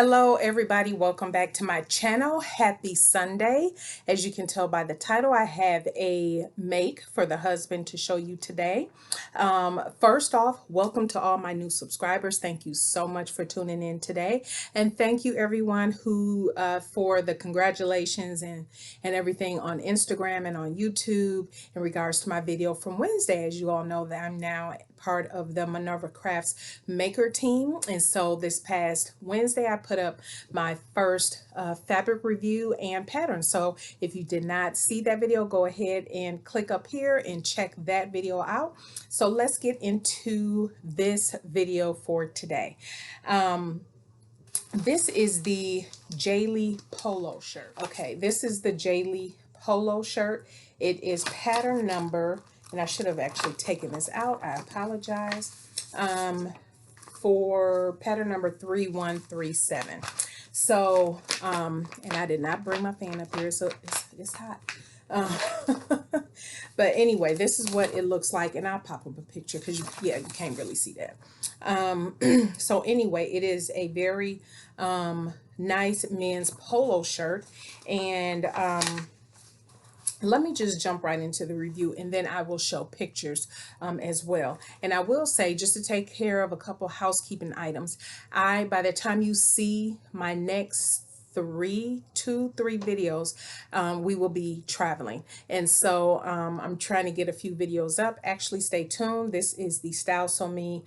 Hello everybody, welcome back to my channel. Happy Sunday. As you can tell by the title, I have a make for the husband to show you today. First off, welcome to all my new subscribers. Thank you so much for tuning in today, and thank you everyone who for the congratulations and everything on Instagram and on YouTube in regards to my video from Wednesday. As you all know, that I'm now part of the Minerva Crafts maker team, and so this past Wednesday I put up my first fabric review and pattern. So if you did not see that video, go ahead and click up here and check that video out. So let's get into this video for today. This is the Jalie Polo shirt. Okay, this is the Jalie Polo shirt. It is pattern number, and I should have actually taken this out, I apologize, for pattern number 3137. So, and I did not bring my fan up here, so it's hot. But anyway, this is what it looks like, and I'll pop up a picture because you can't really see that. So anyway, it is a very nice men's polo shirt, and let me just jump right into the review, and then I will show pictures as well. And I will say, just to take care of a couple housekeeping items, by the time you see my next two, three videos, we will be traveling, and so I'm trying to get a few videos up. Actually, stay tuned. This is the Style So Me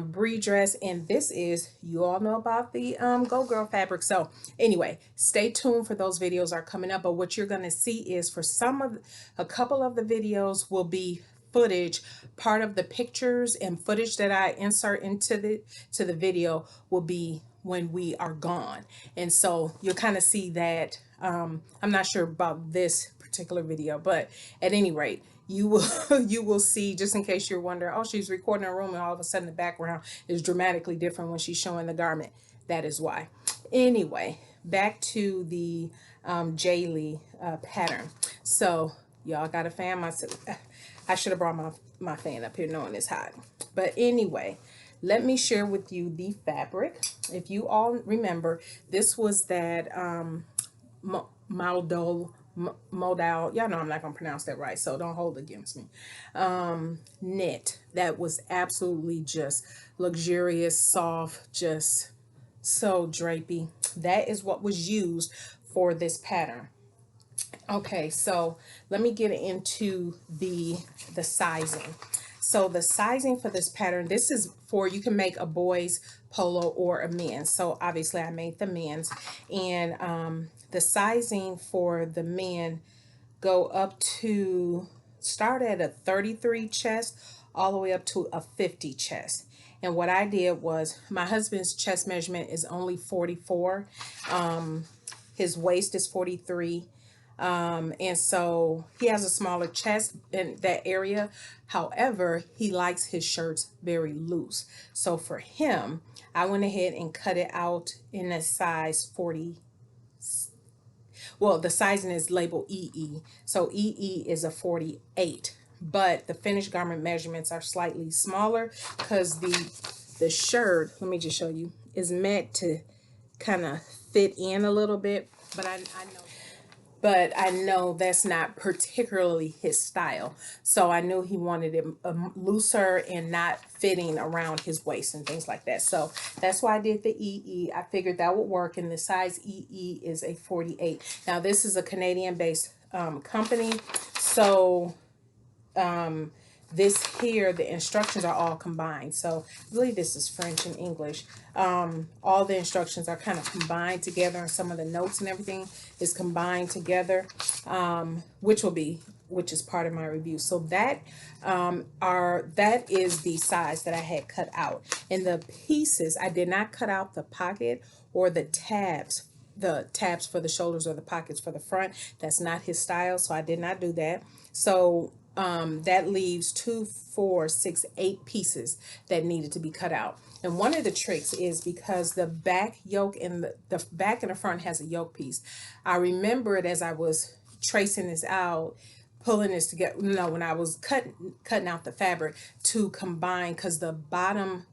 Bree dress, and this is, you all know about the Go Girl fabric. So anyway, stay tuned for those videos are coming up. But what you're going to see is, for a couple of the videos will be footage. Part of the pictures and footage that I insert into the video will be when we are gone, and so you'll kind of see that. I'm not sure about this particular video, but at any rate, you will see, just in case you're wondering, oh, she's recording a room and all of a sudden the background is dramatically different when she's showing the garment. That is why. Anyway, back to the Jalie pattern. So y'all got a fan? I should have brought my fan up here knowing it's hot. But anyway, let me share with you the fabric. If you all remember, this was that modal, y'all know I'm not going to pronounce that right, so don't hold it against me, knit that was absolutely just luxurious, soft, just so drapey. That is what was used for this pattern. Okay, so let me get into the sizing. So the sizing for this pattern, this is for, you can make a boy's polo or a men's. So obviously I made the men's, and the sizing for the men go up to, start at a 33 chest all the way up to a 50 chest. And what I did was, my husband's chest measurement is only 44. His waist is 43. And so he has a smaller chest in that area. However, he likes his shirts very loose. So for him, I went ahead and cut it out in a size 40. Well, the sizing is labeled EE. So EE is a 48. But the finished garment measurements are slightly smaller because the shirt, let me just show you, is meant to kind of fit in a little bit. But I know that's not particularly his style. So I knew he wanted it looser and not fitting around his waist and things like that. So that's why I did the EE. I figured that would work, and the size EE is a 48. Now this is a Canadian-based company. So this here, the instructions are all combined. So I believe this is French and English. All the instructions are kind of combined together, and some of the notes and everything is combined together, which is part of my review. So that is the size that I had cut out. In the pieces, I did not cut out the pocket or the tabs for the shoulders or the pockets for the front. That's not his style, so I did not do that. So that leaves 2, 4, 6, 8 pieces that needed to be cut out. And one of the tricks is, because the back yoke and the back and the front has a yoke piece. I remember it as I was tracing this out, pulling this together, when I was cutting out the fabric to combine, because the bottom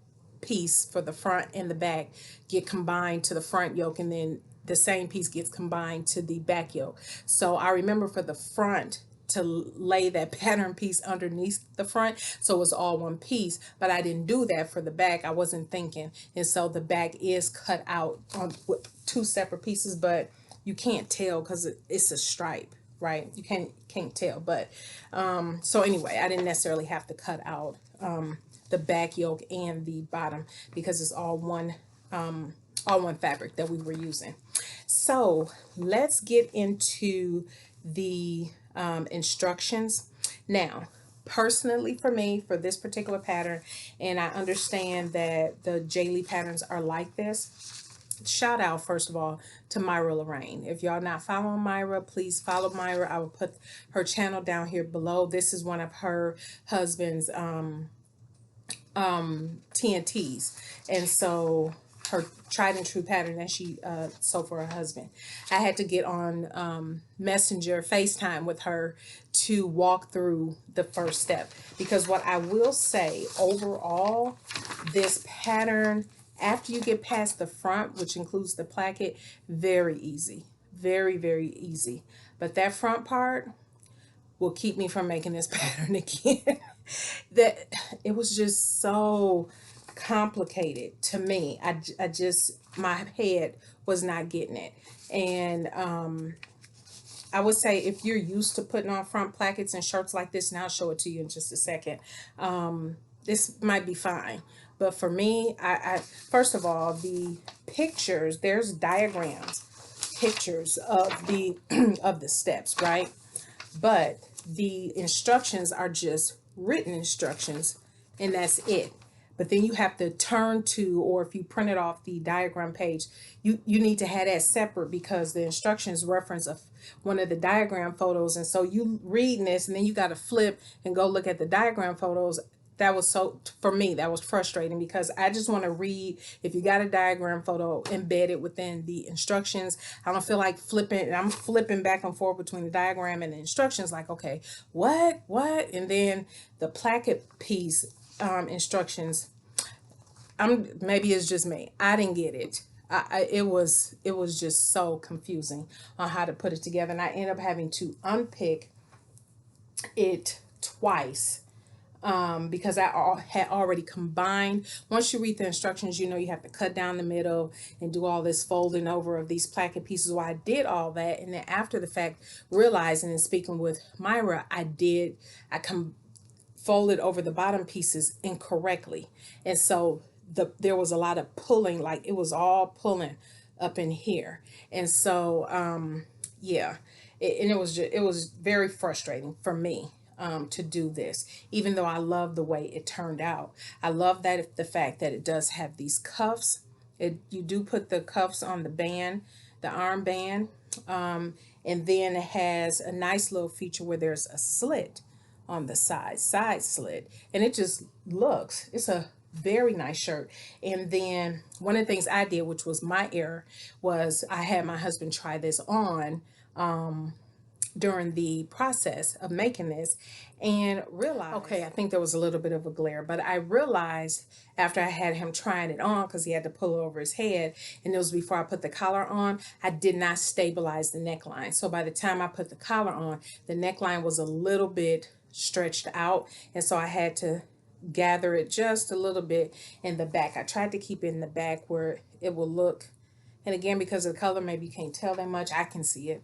piece for the front and the back get combined to the front yoke, and then the same piece gets combined to the back yoke. So I remember for the front to lay that pattern piece underneath the front so it's all one piece, but I didn't do that for the back. I wasn't thinking, and so the back is cut out on two separate pieces, but you can't tell because it's a stripe, right? You can't tell. But so anyway, I didn't necessarily have to cut out the back yoke and the bottom because it's all one fabric that we were using. So let's get into the instructions. Now, personally for me, for this particular pattern, and I understand that the Jalie patterns are like this. Shout out, first of all, to Myra Lorraine. If y'all not following Myra, please follow Myra. I will put her channel down here below. This is one of her husband's TNTs, and so her tried and true pattern that she sold for her husband. I had to get on Messenger FaceTime with her to walk through the first step, because what I will say overall, this pattern, after you get past the front, which includes the placket, very easy, very, very easy. But that front part will keep me from making this pattern again. That it was just so complicated to me. I just, my head was not getting it. And I would say if you're used to putting on front plackets and shirts like this, and I'll show it to you in just a second, this might be fine. But for me, I first of all, the pictures, there's diagrams, pictures of the of the steps, right? But the instructions are just written instructions, and that's it. But then you have to turn to, or if you print it off the diagram page, you need to have that separate, because the instructions reference one of the diagram photos. And so you reading this and then you got to flip and go look at the diagram photos. That was so, for me, that was frustrating, because I just want to read. If you got a diagram photo embedded within the instructions, I don't feel like flipping, and I'm flipping back and forth between the diagram and the instructions, like, okay, what, and then the placket piece instructions, maybe it's just me, I didn't get it. It was just so confusing on how to put it together, and I ended up having to unpick it twice. Because I had already combined. Once you read the instructions, you know you have to cut down the middle and do all this folding over of these placket pieces. Well, I did all that, and then after the fact, realizing and speaking with Myra, I folded over the bottom pieces incorrectly, and so there was a lot of pulling, like it was all pulling up in here, and so yeah, and it was very frustrating for me. To do this, even though I love the way it turned out. I love that the fact that it does have these cuffs. You do put the cuffs on the band, the arm band, and then it has a nice little feature where there's a slit on the side slit, and it just looks, it's a very nice shirt. And then one of the things I did, which was my error, was I had my husband try this on during the process of making this, and realized, okay, I think there was a little bit of a glare, but I realized after I had him trying it on, because he had to pull it over his head, and it was before I put the collar on, I did not stabilize the neckline. So by the time I put the collar on, the neckline was a little bit stretched out, and so I had to gather it just a little bit in the back. I tried to keep it in the back where it will look, and again, because of the color, maybe you can't tell that much. I can see it.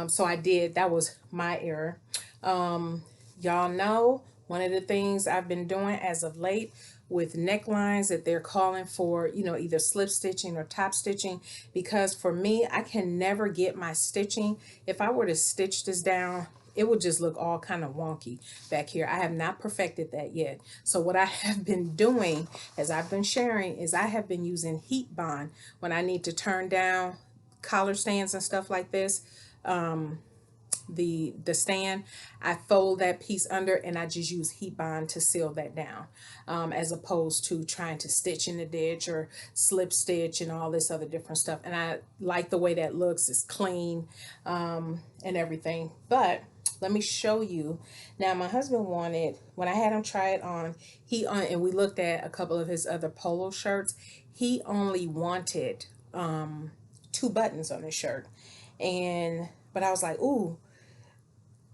So I did. That was my error. Y'all know one of the things I've been doing as of late with necklines, that they're calling for, either slip stitching or top stitching, because for me, I can never get my stitching. If I were to stitch this down, it would just look all kind of wonky back here. I have not perfected that yet. So what I have been doing, as I've been sharing, is I have been using heat bond when I need to turn down collar stands and stuff like this. The stand, I fold that piece under and I just use heat bond to seal that down, as opposed to trying to stitch in the ditch or slip stitch and all this other different stuff. And I like the way that looks. It's clean, and everything. But let me show you. Now, my husband wanted, when I had him try it on, and we looked at a couple of his other polo shirts, he only wanted 2 buttons on his shirt. But I was like, ooh,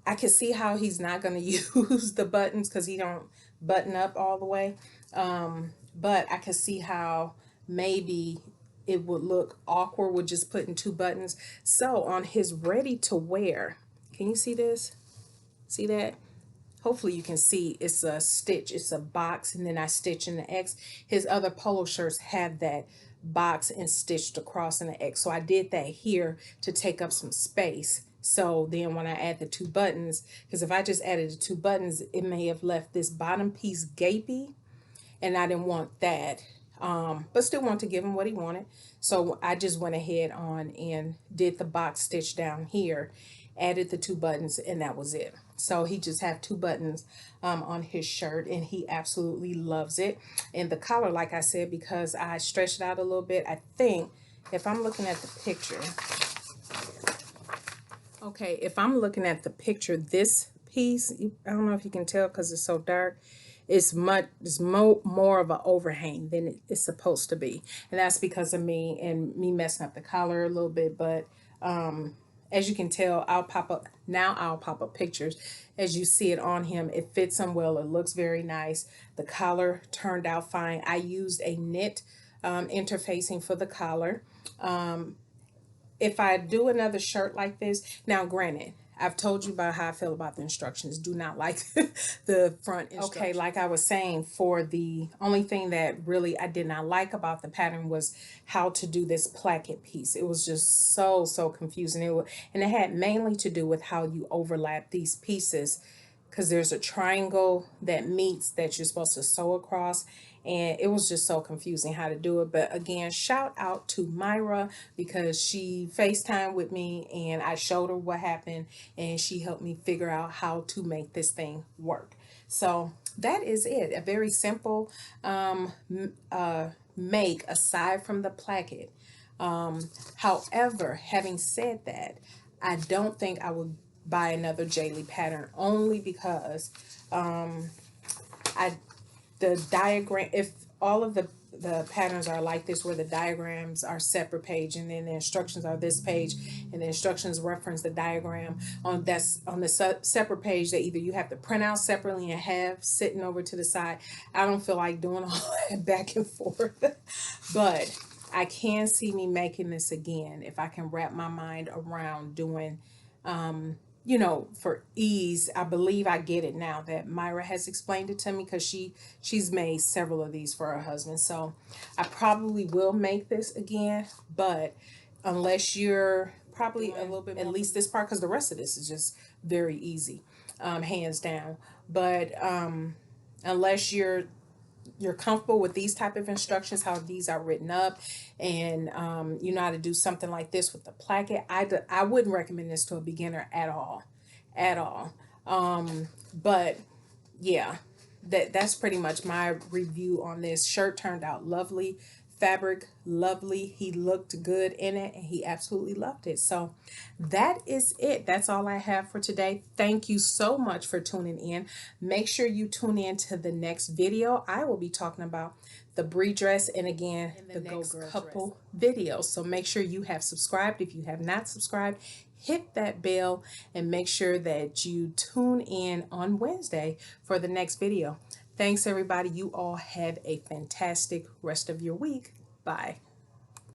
I could see how he's not going to use the buttons because he don't button up all the way. But I could see how maybe it would look awkward with just putting 2 buttons. So on his ready to wear, can you see this? See that? Hopefully you can see it's a stitch, it's a box, and then I stitch in the X. His other polo shirts have that box and stitched across in the X. So I did that here to take up some space. So then when I add the 2 buttons, because if I just added the 2 buttons, it may have left this bottom piece gapy, and I didn't want that. But still want to give him what he wanted. So I just went ahead on and did the box stitch down here, added the 2 buttons, and that was it. So he just have 2 buttons on his shirt, and he absolutely loves it. And the collar, like I said, because I stretched it out a little bit, I think if I'm looking at the picture, okay, if I'm looking at the picture, this piece, I don't know if you can tell because it's so dark, it's more of an overhang than it's supposed to be, and that's because of me and me messing up the collar a little bit. But as you can tell, I'll pop up pictures. As you see it on him, it fits him well. It looks very nice. The collar turned out fine. I used a knit interfacing for the collar. If I do another shirt like this, now granted, I've told you about how I feel about the instructions. Do not like the front instructions. Okay, like I was saying, for the only thing that really I did not like about the pattern was how to do this placket piece. It was just so confusing. And it had mainly to do with how you overlap these pieces, because there's a triangle that meets that you're supposed to sew across, and it was just so confusing how to do it. But again, shout out to Myra, because she FaceTimed with me and I showed her what happened, and she helped me figure out how to make this thing work. So that is it. A very simple make aside from the placket. However, having said that, I don't think I would buy another Jalie pattern, only because the diagram, if all of the patterns are like this, where the diagrams are separate page and then the instructions are this page and the instructions reference the diagram on the separate page that either you have to print out separately and have sitting over to the side. I don't feel like doing all that back and forth. But I can see me making this again if I can wrap my mind around doing for ease. I believe I get it now that Myra has explained it to me, because she's made several of these for her husband. So I probably will make this again, but unless you're probably a little bit, at least this part, because the rest of this is just very easy, hands down. But unless you're comfortable with these type of instructions, how these are written up, and you know how to do something like this with the placket, I wouldn't recommend this to a beginner at all. But yeah, that's pretty much my review on this. Shirt turned out lovely, fabric lovely, he looked good in it, and he absolutely loved it. So that is it. That's all I have for today. Thank you so much for tuning in. Make sure you tune in to the next video. I will be talking about the brie dress, and again, the next couple videos. So make sure you have subscribed. If you have not subscribed, hit that bell and make sure that you tune in on Wednesday for the next video. Thanks, everybody. You all have a fantastic rest of your week. Bye.